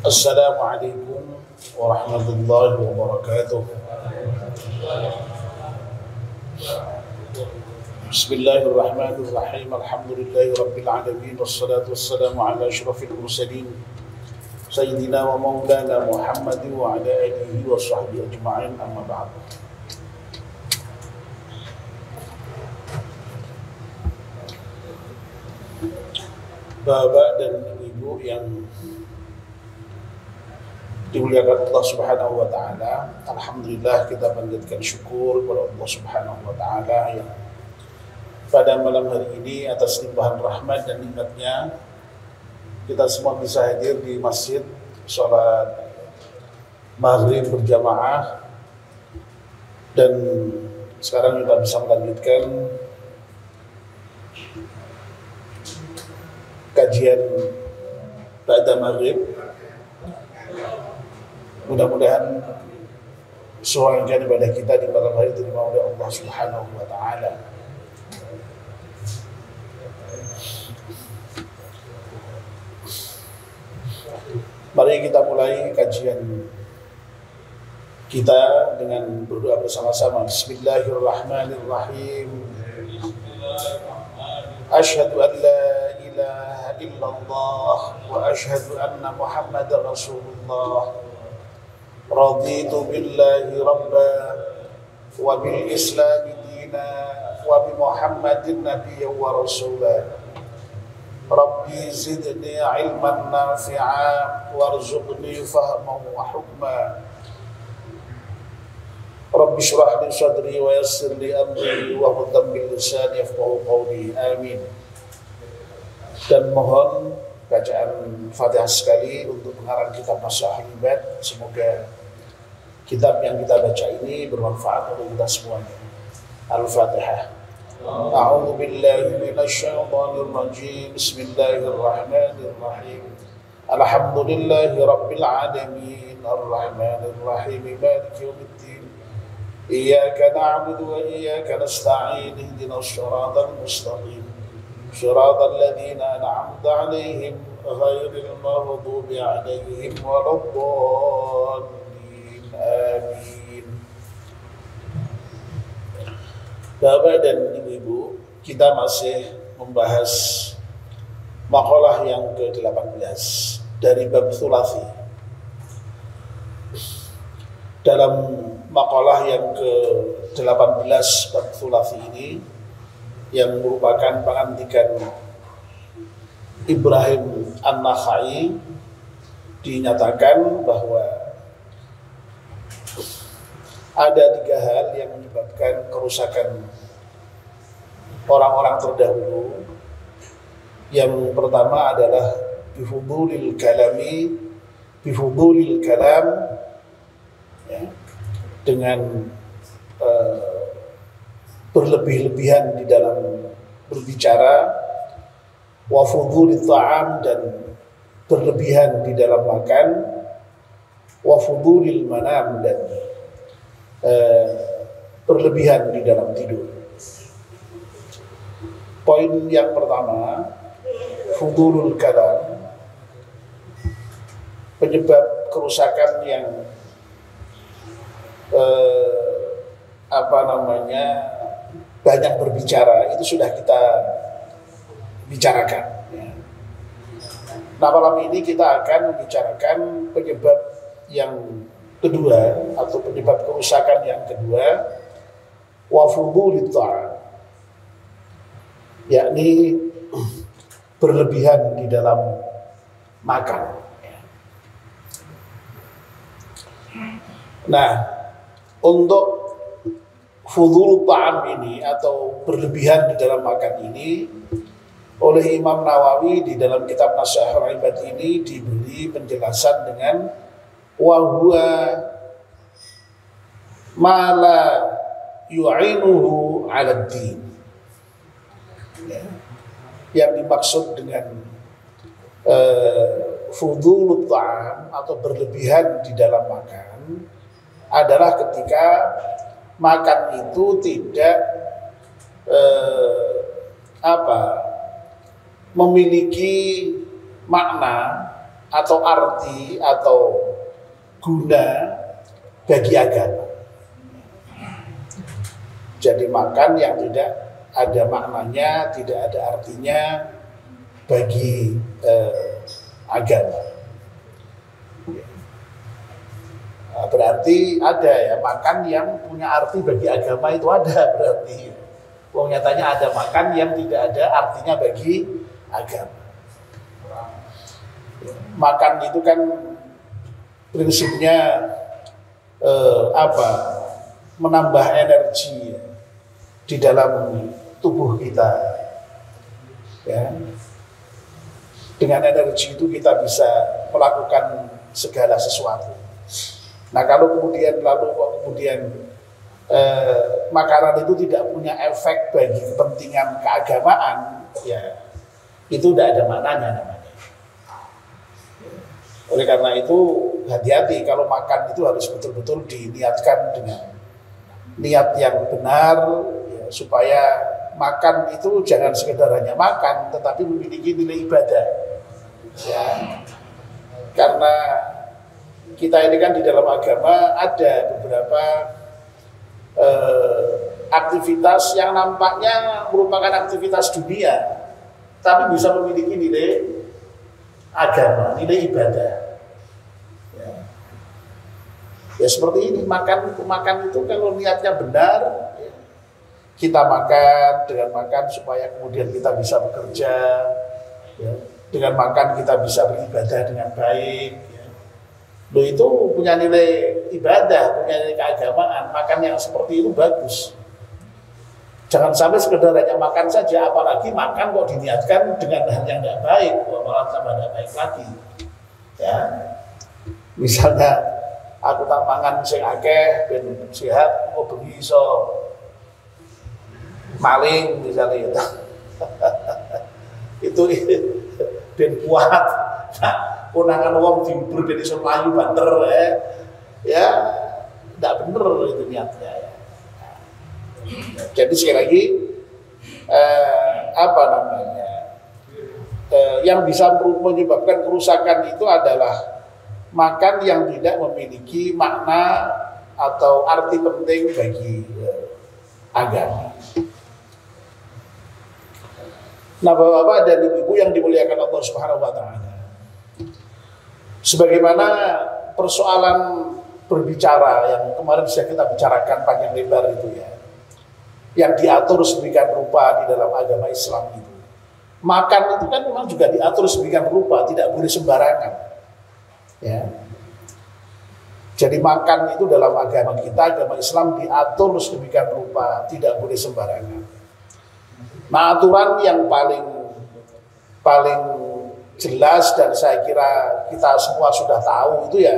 Assalamualaikum warahmatullahi wabarakatuh. Bismillahirrahmanirrahim. Alhamdulillahi rabbil alamin. Wassalatu wassalamu ala asyrafil mursalin Sayyidina wa maulana Muhammadin wa ala alihi wa sahbihi ajma'in, amma ba'd. Bapak dan ibu yang dimuliakan Allah Subhanahu wa taala, alhamdulillah kita panjatkan syukur kepada Allah Subhanahu wa taala yang pada malam hari ini atas limpahan rahmat dan nikmatnya kita semua bisa hadir di masjid salat maghrib berjamaah, dan sekarang kita bisa melanjutkan kajian pada maghrib. Mudah-mudahan semua rangkaian ibadah kita di malam hari diterima oleh Allah Subhanahu wa taala. Mari kita mulai kajian kita dengan berdoa bersama-sama. Bismillahirrahmanirrahim. Asyhadu an la ilaha illallah wa asyhadu anna Muhammadar Rasulullah. Raditu billahi rabba wa bil islami dina wa bi Muhammadin nabiyyan wa rasula. Rabbi zidni ilman nafi'a warzuqni fahman wa hukma. Rabbi shrah li sadri wa yassir li amri wa hudam bil lisani yafqahu qawli. Amin. Dan mohon bacaan Fatihah sekali untuk pengarang kitab Nasha'ul Ibad. Semoga kitab yang kita baca ini bermanfaat untuk kita semuanya. Al-Fatihah. A'udzu billahi minasy syaithanir rajim. Bismillahirrahmanirrahim. Alhamdulillahi rabbil alamin. Arrahmanir rahim. Maliki yaumiddin. Iyyaka na'budu wa iyyaka nasta'in. Ihdinas siratal mustaqim. Shiratal ladzina an'amta 'alaihim ghairil maghdubi 'alaihim waladdallin. Amin. Bapak dan ibu-ibu, kita masih membahas maqalah yang ke-18 dari bab thulathi. Dalam maqalah yang ke-18 bab thulathi ini, yang merupakan pengantikan Ibrahim An-Nakhai, dinyatakan bahwa ada 3 hal yang menyebabkan kerusakan orang-orang terdahulu. Yang pertama adalah bifudulil kalam, ya, dengan berlebih-lebihan di dalam berbicara, wa fudhulit ta'am, dan berlebihan di dalam makan, wa fudhulil manam, dan berlebihan di dalam tidur. Poin yang pertama, fudhulul kalam, penyebab kerusakan yang banyak berbicara, itu sudah kita bicarakan, ya. Nah, malam ini kita akan membicarakan penyebab yang kedua, atau penyebab kerusakan yang kedua, wa fudhulit ta'am, yakni berlebihan di dalam makan. Nah, untuk fudhul ta'am ini atau berlebihan di dalam makan ini, oleh Imam Nawawi di dalam kitab Nasha'ul Ibad ini diberi penjelasan dengan wa huwa ma la yu'inuhu 'ala ad-din. Ya. Yang dimaksud dengan fudhulut ta'am atau berlebihan di dalam makan adalah ketika makan itu tidak memiliki makna atau arti atau guna bagi agama. Jadi makan yang tidak ada maknanya, tidak ada artinya bagi agama. Berarti ada ya makan yang punya arti bagi agama, itu ada berarti. Wong nyatanya ada makan yang tidak ada artinya bagi agama. Makan itu kan prinsipnya menambah energi di dalam tubuh kita, ya. Dengan energi itu kita bisa melakukan segala sesuatu. Nah kalau kemudian makanan itu tidak punya efek bagi kepentingan keagamaan, ya itu tidak ada maknanya namanya. Oleh karena itu hati-hati kalau makan itu harus betul-betul diniatkan dengan niat yang benar, ya, supaya makan itu jangan sekedar hanya makan, tetapi memiliki nilai ibadah. Ya, karena kita ini kan di dalam agama ada beberapa aktivitas yang nampaknya merupakan aktivitas dunia, tapi bisa memiliki nilai agama, nilai ibadah. Ya seperti ini, makan itu kalau niatnya benar, ya, kita makan dengan makan supaya kemudian kita bisa bekerja, ya, dengan makan kita bisa beribadah dengan baik, ya. Loh itu punya nilai ibadah, punya nilai keagamaan. Makan yang seperti itu bagus. Jangan sampai sekedar hanya makan saja, apalagi makan kok diniatkan dengan hal yang tidak baik, malah tambah tidak baik lagi. Ya, misalnya aku tak mangan sing akeh ben sehat, kok bengi iso maling misalnya itu. Itu ben kuat. Nah, konangan wong diuber ben iso mlayu banter ya enggak bener itu niatnya ya. Jadi sekali lagi yang bisa menyebabkan kerusakan itu adalah makan yang tidak memiliki makna atau arti penting bagi agama. Nah, Bapak-bapak dan Ibu-ibu yang dimuliakan Allah Subhanahu wa taala. Sebagaimana persoalan berbicara yang kemarin sudah kita bicarakan panjang lebar itu ya, yang diatur sedemikian rupa di dalam agama Islam itu. Makan itu kan memang juga diatur sedemikian rupa, tidak boleh sembarangan. Ya. Jadi makan itu dalam agama kita, agama Islam diatur sedemikian rupa, tidak boleh sembarangan. Nah, aturan yang paling jelas dan saya kira kita semua sudah tahu itu ya,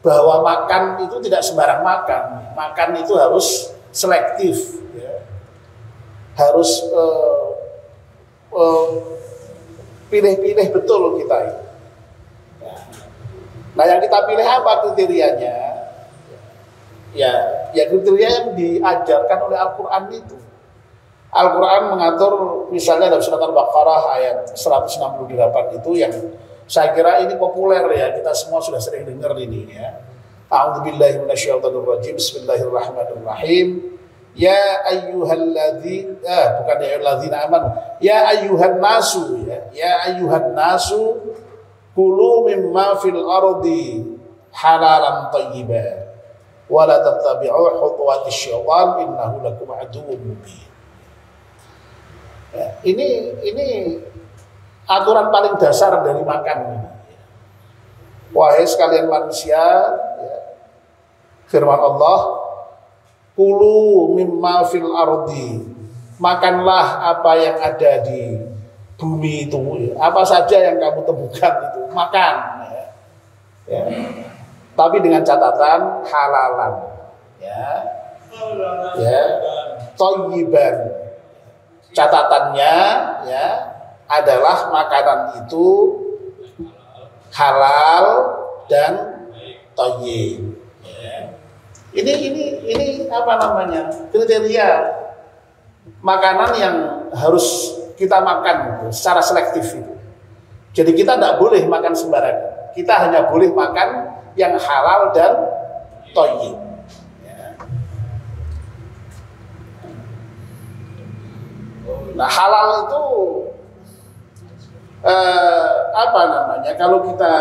bahwa makan itu tidak sembarang makan. Makan itu harus selektif, ya. Harus pilih-pilih betul kita itu. Nah, yang kita pilih apa kriterianya? Ya kriteria yang diajarkan oleh Al-Quran itu. Al-Quran mengatur misalnya dalam surat Al-Baqarah ayat 168 itu yang saya kira ini populer ya, kita semua sudah sering dengar ini ya. A'udzubillahi minasyaitonirrajim. Bismillahirrahmanirrahim. Ya ayyuhalladzina bukan ya ayyuhalladzina amanu. Ya ayyuhan nasu ya ayyuhan nasu kulu mimma fil ardi halalan thayyiban wa la tattabi'u khutuwatis syaitan innahu lakum aduwwun mubin. Ya, ini aturan paling dasar dari makan ini. Wahai sekalian manusia, ya, firman Allah, kulu mimma fil ardi, makanlah apa yang ada di bumi itu, apa saja yang kamu temukan itu makan, ya. Tapi dengan catatan halalan, ya, thayyiban. Catatannya ya adalah makanan itu halal dan thayyib. Ya. Ini apa namanya? Kriteria makanan yang harus kita makan secara selektif itu. Jadi kita tidak boleh makan sembarangan. Kita hanya boleh makan yang halal dan thayyib. Nah, halal itu apa namanya? Kalau kita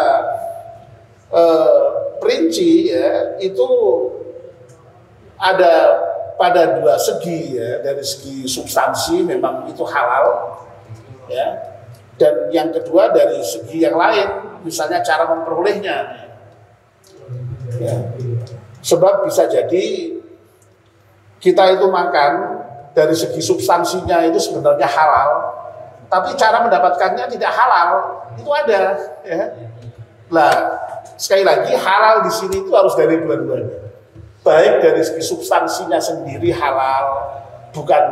perinci ya, itu ada pada dua segi ya. Dari segi substansi memang itu halal ya. Dan yang kedua dari segi yang lain, misalnya cara memperolehnya ya. Sebab bisa jadi kita itu makan dari segi substansinya itu sebenarnya halal, tapi cara mendapatkannya tidak halal, itu ada ya. Nah, sekali lagi halal di sini itu harus dari dua-duanya. Baik dari segi substansinya sendiri halal, bukan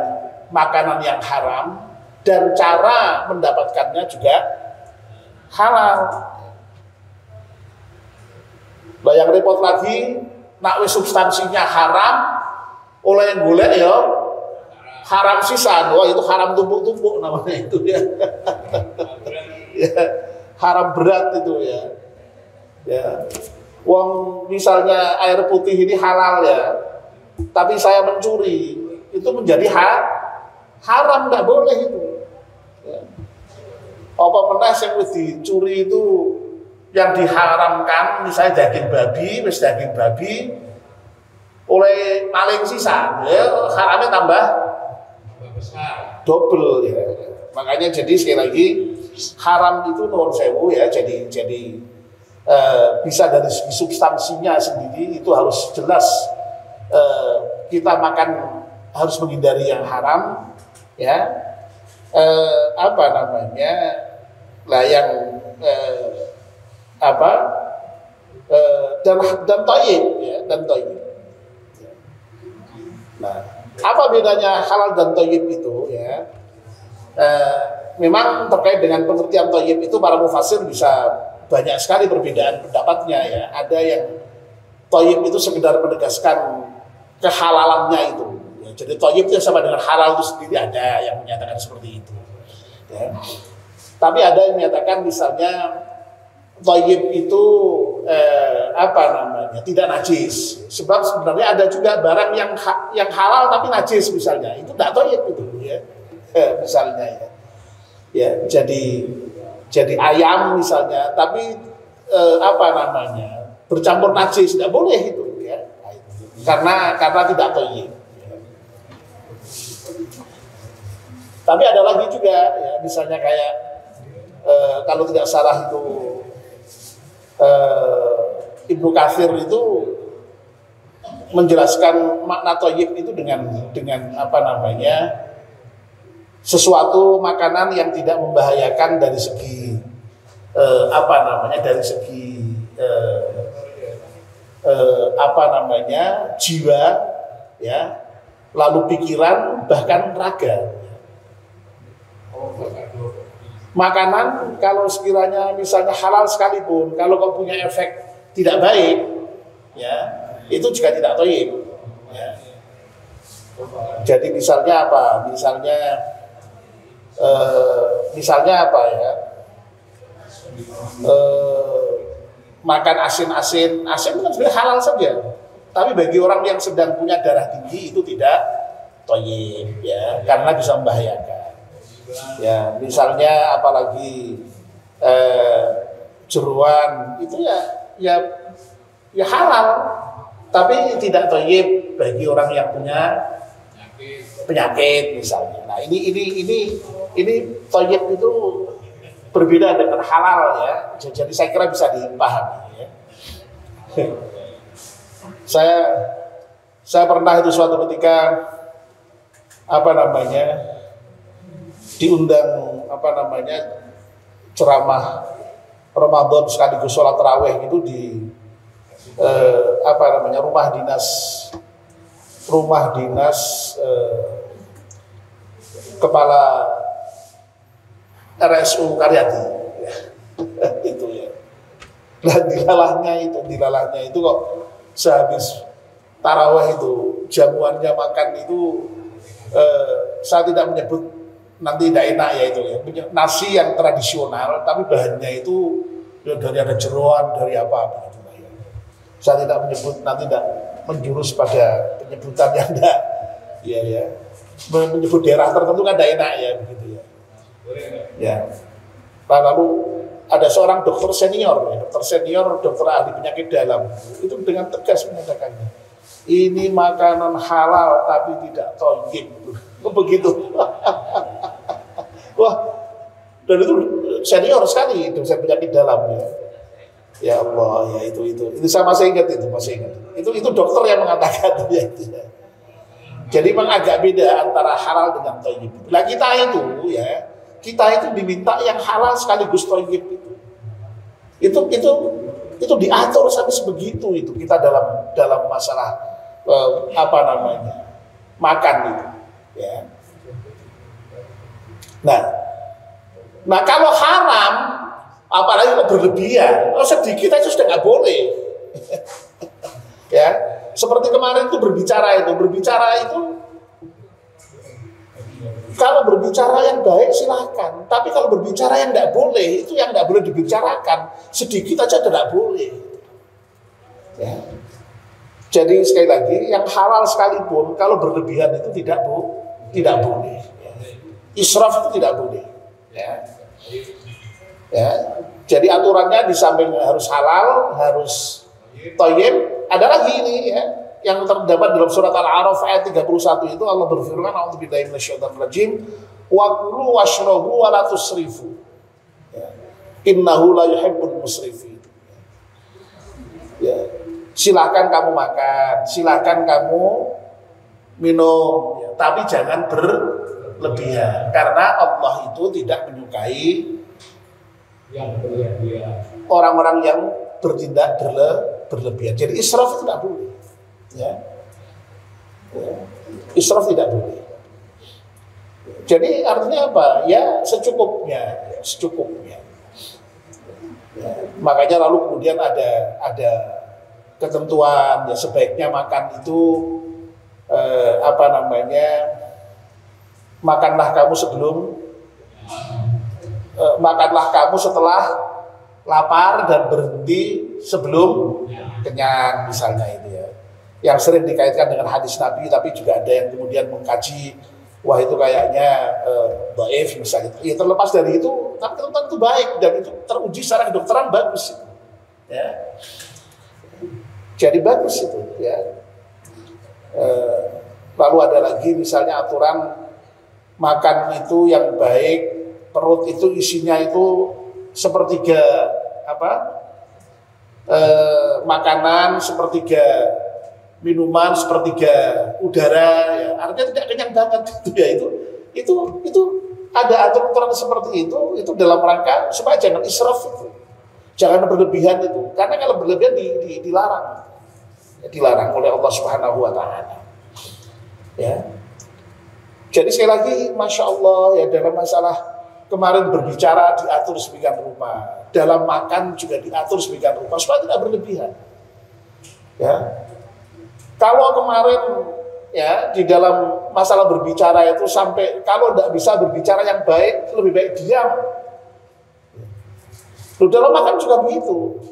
makanan yang haram, dan cara mendapatkannya juga halal. Nah, yang repot lagi, nak wis substansinya haram, oleh yang golek ya haram sisa. Wah, itu haram tumpuk-tumpuk namanya itu ya. Ya, haram berat itu ya. Ya. Wong misalnya air putih ini halal ya, tapi saya mencuri, itu menjadi haram, tidak boleh itu. Ya. Apa meneh yang dicuri itu yang diharamkan, misalnya daging babi, wis daging babi oleh maling sisa, ya haramnya tambah double ya. Makanya jadi sekali lagi haram itu nuwun sewu ya, jadi bisa dari segi substansinya sendiri itu harus jelas, kita makan harus menghindari yang haram ya, apa namanya lah yang dan thayyib ya, dan thayyib. Nah, apa bedanya halal dan thayyib itu ya? Memang terkait dengan pengertian thayyib itu para mufassir bisa banyak sekali perbedaan pendapatnya ya. Ada yang thayyib itu sekedar menegaskan kehalalannya itu. Ya, jadi thayyib itu sama dengan halal itu sendiri, ada yang menyatakan seperti itu. Ya. Tapi ada yang menyatakan misalnya thayyib itu apa namanya tidak najis. Sebab sebenarnya ada juga barang yang halal tapi najis misalnya, itu tidak thayyib itu ya. Misalnya ya. Ya, jadi ayam misalnya, tapi apa namanya bercampur najis, tidak boleh itu ya, karena tidak thayyib. Ya. Tapi ada lagi juga ya, misalnya kayak kalau tidak salah itu Ibnu Katsir itu menjelaskan makna thayyib itu dengan apa namanya sesuatu makanan yang tidak membahayakan dari segi apa namanya dari segi apa namanya jiwa ya, lalu pikiran bahkan raga. Makanan kalau sekiranya misalnya halal sekalipun, kalau kau punya efek tidak baik ya, itu juga tidak thayyib ya. Jadi misalnya apa, misalnya apa ya, makan asin itu kan sebenarnya halal saja, tapi bagi orang yang sedang punya darah tinggi itu tidak thayyib ya, karena bisa membahayakan ya. Misalnya apalagi jeruan itu ya halal, tapi tidak thayyib bagi orang yang punya penyakit misalnya. Nah, ini thayyib itu berbeda dengan halal ya. Jadi saya kira bisa dipahami ya. Saya pernah itu suatu ketika apa namanya diundang apa namanya ceramah Ramadan sekaligus sholat tarawih itu di apa namanya rumah dinas kepala RSU Karyadi ya. Itu ya. Nah, dilalahnya itu kok sehabis tarawih itu jamuannya makan itu saya tidak menyebut nanti tidak enak ya itu ya. Nasi yang tradisional tapi bahannya itu ya dari ada jeroan, dari apa gitu ya. Saya tidak menyebut, nanti tidak menjurus pada penyebutan yang tidak ya menyebut daerah tertentu kan tidak enak ya begitu ya. Ya. Lalu ada seorang dokter senior, dokter ahli penyakit dalam, itu dengan tegas menyatakannya, ini makanan halal tapi tidak thayyib. Begitu. Wah, dan itu senior sekali dosen penyakit dalam ya. Ya Allah, ya itu saya masih ingat itu dokter yang mengatakan ya itu ya. Jadi memang agak beda antara halal dengan thayyib. Nah kita itu diminta yang halal sekaligus thayyib itu. Itu diatur sampai sebegitu itu kita dalam masalah makan itu ya. Nah kalau haram apalagi kalau berlebihan, sedikit aja sudah nggak boleh. Ya, seperti kemarin itu berbicara itu kalau berbicara yang baik silahkan, tapi kalau berbicara yang tidak boleh, itu yang tidak boleh dibicarakan, sedikit aja tidak boleh. Ya. Jadi sekali lagi, yang halal sekalipun kalau berlebihan itu tidak boleh. Ya. Israf itu tidak boleh. Ya. Jadi aturannya di samping harus halal, harus thayyib, ada lagi ini ya. Yang terdapat dalam surat Al-A'raf ayat 31 itu Allah berfirman, a'udzubillahi minasyaitonir rajim, wa kulu washrabu wa la tusrifu. Ya. Innahu la yuhibbul musrifin. Ya. Silakan kamu makan, silakan kamu minum, ya. Tapi jangan berlebihan karena Allah itu tidak menyukai yang berlebihan. Orang-orang yang bertindak berlebihan. Jadi israf itu tidak boleh. Ya. Israf tidak boleh. Jadi artinya apa? Ya secukupnya. Ya. Makanya lalu kemudian ada ketentuan ya sebaiknya makan itu makanlah kamu setelah lapar dan berhenti sebelum kenyang misalnya itu ya. Yang sering dikaitkan dengan hadis Nabi, tapi juga ada yang kemudian mengkaji, wah itu kayaknya dhaif misalnya. Ya terlepas dari itu, tapi tentu baik dan itu teruji secara kedokteran bagus itu. Ya. Jadi bagus itu ya. Lalu ada lagi misalnya aturan makan itu yang baik, perut itu isinya itu sepertiga makanan, sepertiga minuman, sepertiga udara ya. Artinya tidak kenyang banget gitu ya. Itu ada aturan seperti itu dalam rangka supaya jangan israf itu. Jangan berlebihan itu. Karena kalau berlebihan dilarang. Ya, dilarang oleh Allah Subhanahu wa taala. Ya. Jadi sekali lagi Masya Allah ya, dalam masalah kemarin berbicara diatur sedemikian rupa, dalam makan juga diatur sedemikian rupa supaya tidak berlebihan. Ya. Kalau kemarin ya di dalam masalah berbicara itu sampai kalau tidak bisa berbicara yang baik, lebih baik diam. Dalam makan juga begitu.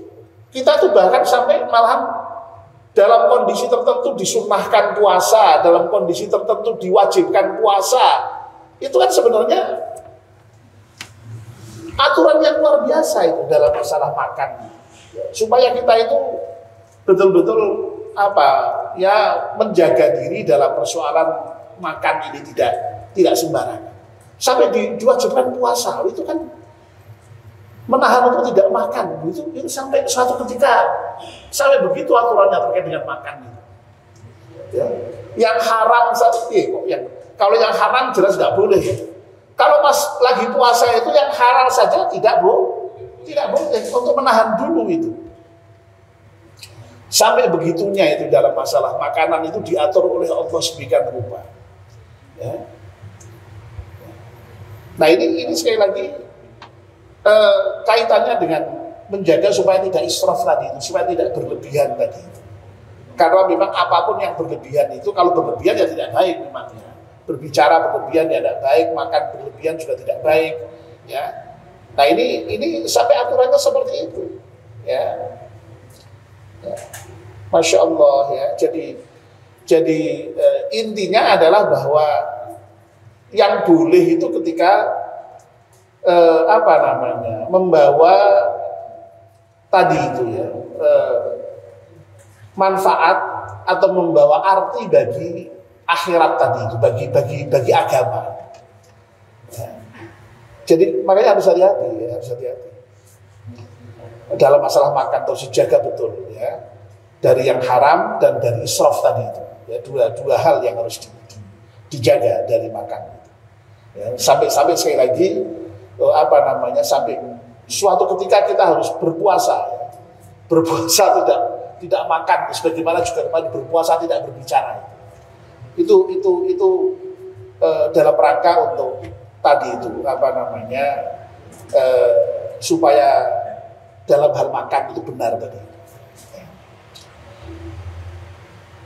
Kita tuh bahkan sampai malahan dalam kondisi tertentu disunnahkan puasa, dalam kondisi tertentu diwajibkan puasa. Itu kan sebenarnya aturan yang luar biasa itu dalam masalah makan. Supaya kita itu betul-betul menjaga diri dalam persoalan makan ini tidak sembarangan. Sampai diwajibkan puasa, itu kan menahan untuk tidak makan. Itu sampai suatu ketika sampai begitu aturannya terkait dengan makan itu. Ya. Yang haram kalau yang haram jelas tidak boleh. Kalau pas lagi puasa itu yang halal saja tidak boleh untuk menahan dulu itu. Sampai begitunya itu dalam masalah makanan itu diatur oleh Allah sedemikian rupa. Ya. Nah ini sekali lagi kaitannya dengan menjaga supaya tidak israf tadi itu, supaya tidak berlebihan tadi itu. Karena memang apapun yang berlebihan itu, kalau berlebihan ya tidak baik memangnya. berbicara berlebihan ya tidak baik, makan berlebihan juga tidak baik, ya. Nah ini sampai aturannya seperti itu, ya. Ya. Masya Allah ya. Jadi intinya adalah bahwa yang boleh itu ketika membawa tadi itu ya manfaat atau membawa arti bagi akhirat tadi itu, bagi agama. Ya. Jadi makanya harus hati-hati ya, harus hati-hati dalam masalah makan, terus dijaga betul ya, dari yang haram dan dari israf tadi itu ya, dua hal yang harus dijaga dari makan itu. Ya, sampai sekali lagi sampai suatu ketika kita harus berpuasa ya. Berpuasa tidak makan, sebagaimana juga berpuasa tidak berbicara. Itu dalam rangka untuk tadi itu supaya dalam hal makan itu benar tadi.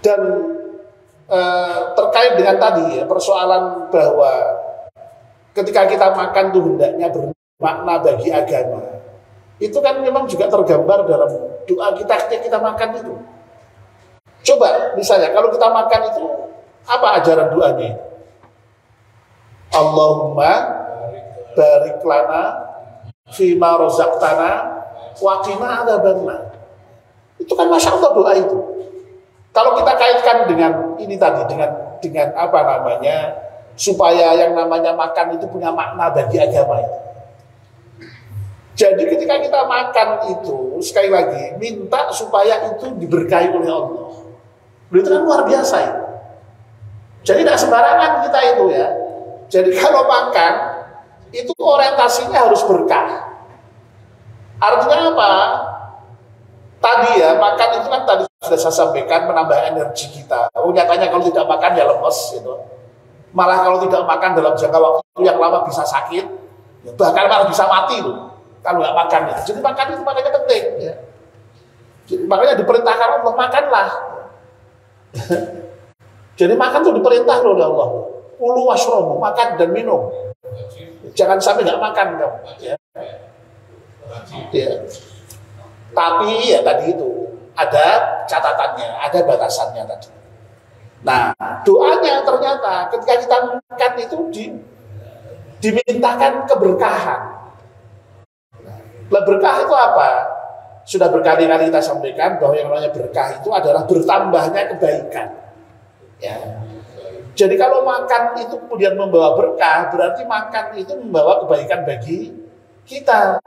Dan terkait dengan tadi ya, persoalan bahwa ketika kita makan itu hendaknya bermakna bagi agama, itu kan memang juga tergambar dalam doa kita ketika kita makan itu. Coba misalnya kalau kita makan itu, apa ajaran doanya? Allahumma barik lana fima rozaqtana wa qina adzabannar. Itu kan masya Allah doa itu. Kalau kita kaitkan dengan ini tadi, dengan supaya yang namanya makan itu punya makna bagi agama itu. Jadi ketika kita makan itu, sekali lagi minta supaya itu diberkahi oleh Allah. Itu kan luar biasa itu. Jadi tidak sembarangan kita itu ya. Jadi kalau makan itu orientasinya harus berkah. Artinya apa? Tadi ya, makan itu kan tadi sudah saya sampaikan menambah energi kita. Nyatanya kalau tidak makan ya lemes gitu. Malah kalau tidak makan dalam jangka waktu yang lama bisa sakit, ya bahkan malah bisa mati loh kalau nggak makan itu. Jadi makan itu makanya penting ya. Jadi, makanya diperintahkan Allah makanlah. Jadi makan itu diperintah loh oleh Allah. Kulu washrobu, makan dan minum. Jangan sampai nggak makan kamu. Ya. Ya. Tapi ya tadi itu ada catatannya, ada batasannya tadi. Nah, doanya ternyata ketika kita makan itu dimintakan keberkahan. Nah, berkah itu apa? Sudah berkali-kali kita sampaikan bahwa yang namanya berkah itu adalah bertambahnya kebaikan. Ya. Jadi kalau makan itu kemudian membawa berkah, berarti makan itu membawa kebaikan bagi kita.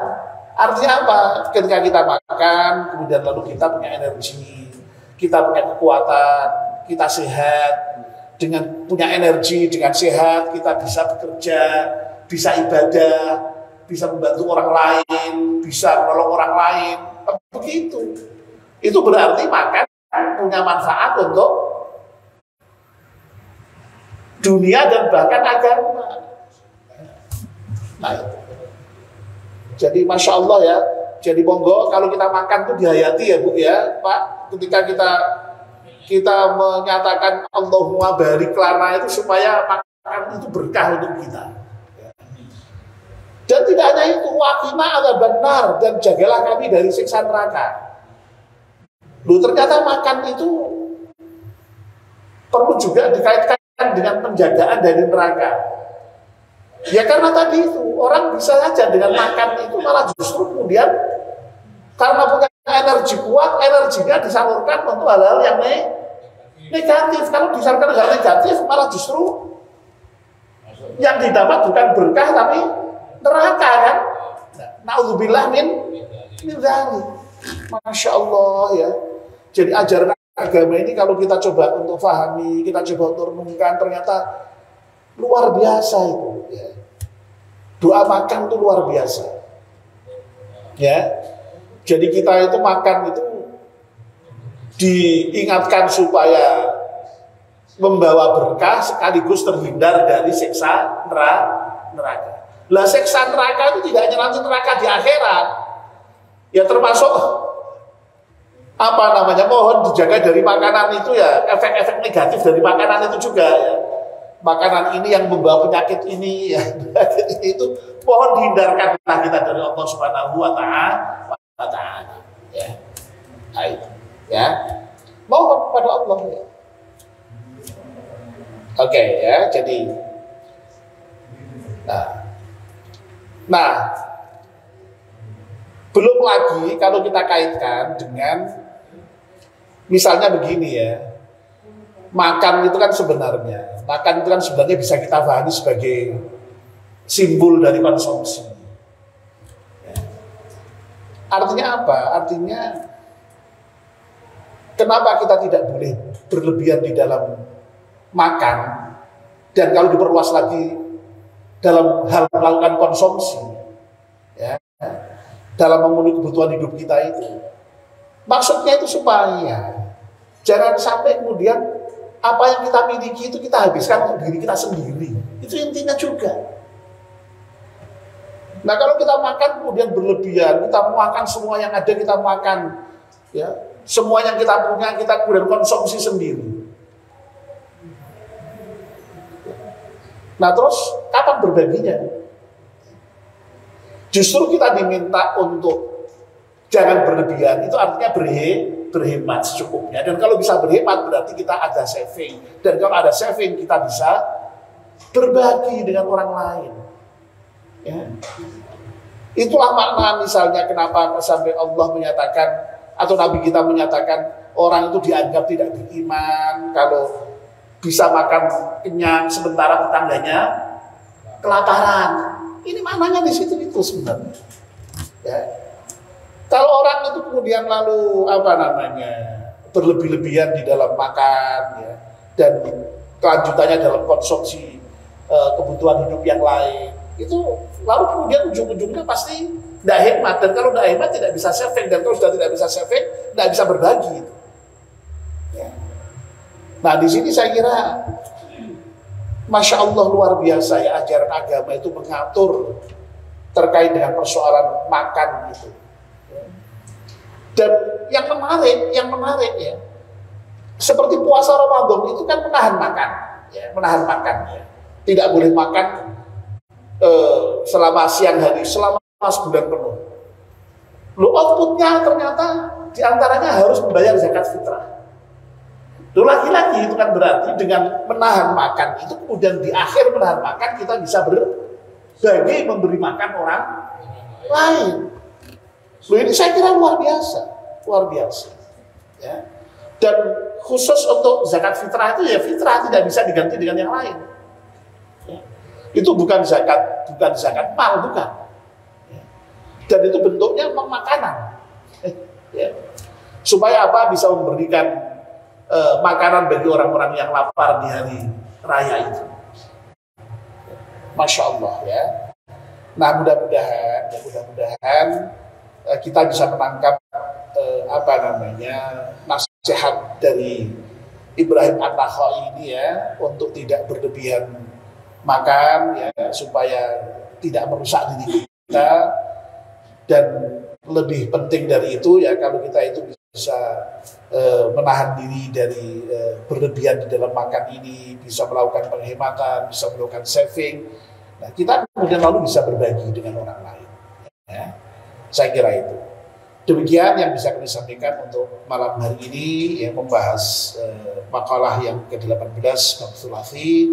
Artinya apa? Ketika kita makan, kemudian lalu kita punya energi, kita punya kekuatan, kita sehat, dengan punya energi, dengan sehat, kita bisa bekerja, bisa ibadah, bisa membantu orang lain, bisa menolong orang lain. Begitu. Itu berarti makan punya manfaat untuk dunia dan bahkan agama. Nah, jadi masya Allah ya. Jadi monggo kalau kita makan tuh dihayati ya Bu ya Pak. Ketika kita menyatakan Allahumma barik lana itu supaya makan itu berkah untuk kita. Dan tidak hanya itu, waqina adzabannar, dan jagalah kami dari siksa neraka. Loh, ternyata makan itu perlu juga dikaitkan dengan penjagaan dari neraka. Ya karena tadi itu orang bisa saja dengan makan itu malah justru kemudian karena punya energi kuat, energinya disalurkan untuk hal-hal yang negatif. Kalau disalurkan hal negatif malah justru yang didapat bukan berkah tapi neraka kan. Naudzubillah min dzalik. Masya Allah ya. Jadi ajaran agama ini kalau kita coba untuk pahami, kita coba untuk renungkan, ternyata luar biasa itu ya. Doa makan itu luar biasa ya. Jadi kita itu makan itu diingatkan supaya membawa berkah sekaligus terhindar dari siksa neraka. Lah siksa neraka itu tidak hanya nanti neraka di akhirat. Ya termasuk mohon dijaga dari makanan itu ya, efek-efek negatif dari makanan itu juga ya. makanan ini yang membawa penyakit ini, ya, itu mohon dihindarkanlah kita dari Allah Subhanahu wa Ta'ala. Ya. Baik. Ya. Mohon kepada Allah. Ya. Oke, ya. Jadi nah, belum lagi kalau kita kaitkan dengan misalnya begini ya. Makan itu kan sebenarnya bisa kita pahami sebagai simbol dari konsumsi. Ya. Artinya apa? Artinya kenapa kita tidak boleh berlebihan di dalam makan, dan kalau diperluas lagi dalam hal melakukan konsumsi, ya, dalam memenuhi kebutuhan hidup kita itu. Maksudnya itu supaya jangan sampai kemudian apa yang kita miliki itu kita habiskan untuk diri kita sendiri. Itu intinya juga. Nah, kalau kita makan kemudian berlebihan, kita makan semua yang ada, kita makan, ya, semua yang kita punya kita kemudian konsumsi sendiri. Nah, terus kapan berbaginya? Justru kita diminta untuk jangan berlebihan, itu artinya berhemat secukupnya. Dan kalau bisa berhemat berarti kita ada saving. Dan kalau ada saving kita bisa berbagi dengan orang lain. Ya. Itulah makna misalnya kenapa sampai Allah menyatakan atau Nabi kita menyatakan orang itu dianggap tidak beriman kalau bisa makan kenyang sementara tetangganya kelaparan. Ini maknanya di situ itu sebenarnya. Ya. Kalau orang itu kemudian lalu berlebih-lebihan di dalam makan, ya, dan kelanjutannya dalam konsumsi kebutuhan hidup yang lain, itu lalu kemudian ujung-ujungnya pasti tidak hemat, dan kalau tidak hemat tidak bisa saving, dan kalau sudah tidak bisa saving tidak bisa berbagi. Ya. Nah, di sini saya kira Masya Allah luar biasa ya, ajaran agama itu mengatur terkait dengan persoalan makan itu. Dan yang menarik ya, seperti puasa Ramadan itu kan menahan makan, ya. Tidak boleh makan selama siang hari, selama sebulan penuh. Lo outputnya ternyata diantaranya harus membayar zakat fitrah. Lo lagi-lagi itu kan berarti dengan menahan makan itu kemudian di akhir menahan makan kita bisa berbagi memberi makan orang lain. Loh, ini saya kira luar biasa, ya. Dan khusus untuk zakat fitrah itu ya fitrah tidak bisa diganti dengan yang lain. Ya. Itu bukan zakat mal, bukan. Ya. Dan itu bentuknya memang makanan, ya. Supaya apa? Bisa memberikan makanan bagi orang-orang yang lapar di hari raya itu. Masya Allah ya. Nah, mudah-mudahan kita bisa menangkap nasihat dari Ibrahim An-Nakha'i ini ya, untuk tidak berlebihan makan ya, supaya tidak merusak diri kita, dan lebih penting dari itu ya, kalau kita itu bisa menahan diri dari berlebihan di dalam makan ini, bisa melakukan penghematan, bisa melakukan saving. Nah, kita kemudian lalu bisa berbagi dengan orang lain ya. Saya kira itu. Demikian yang bisa kami sampaikan untuk malam hari ini, yang membahas makalah yang ke-18 Bab Thulathi,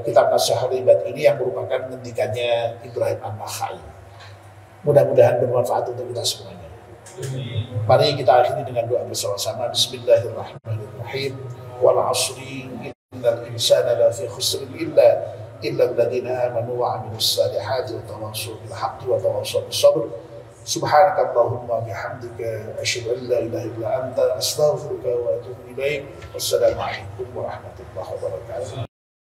kitab Nasihat Ibad ini yang merupakan ngendikannya Ibrahim An-Nakha'i. Mudah-mudahan bermanfaat untuk kita semuanya. Mari kita akhiri dengan doa bersama-sama. Bismillahirrahmanirrahim. Wal 'ashri innal insana lafi khusrin illa alladziina aamanu wa 'amilus salihati wa tawassaw bil haqqi wa tawassaw bis sabr. Subhanaka Allahumma bihamdika asyhadu an la ilaha illa anta astaghfiruka wa atubu ilaik. Wassalamu alaikum warahmatullahi wabarakatuh.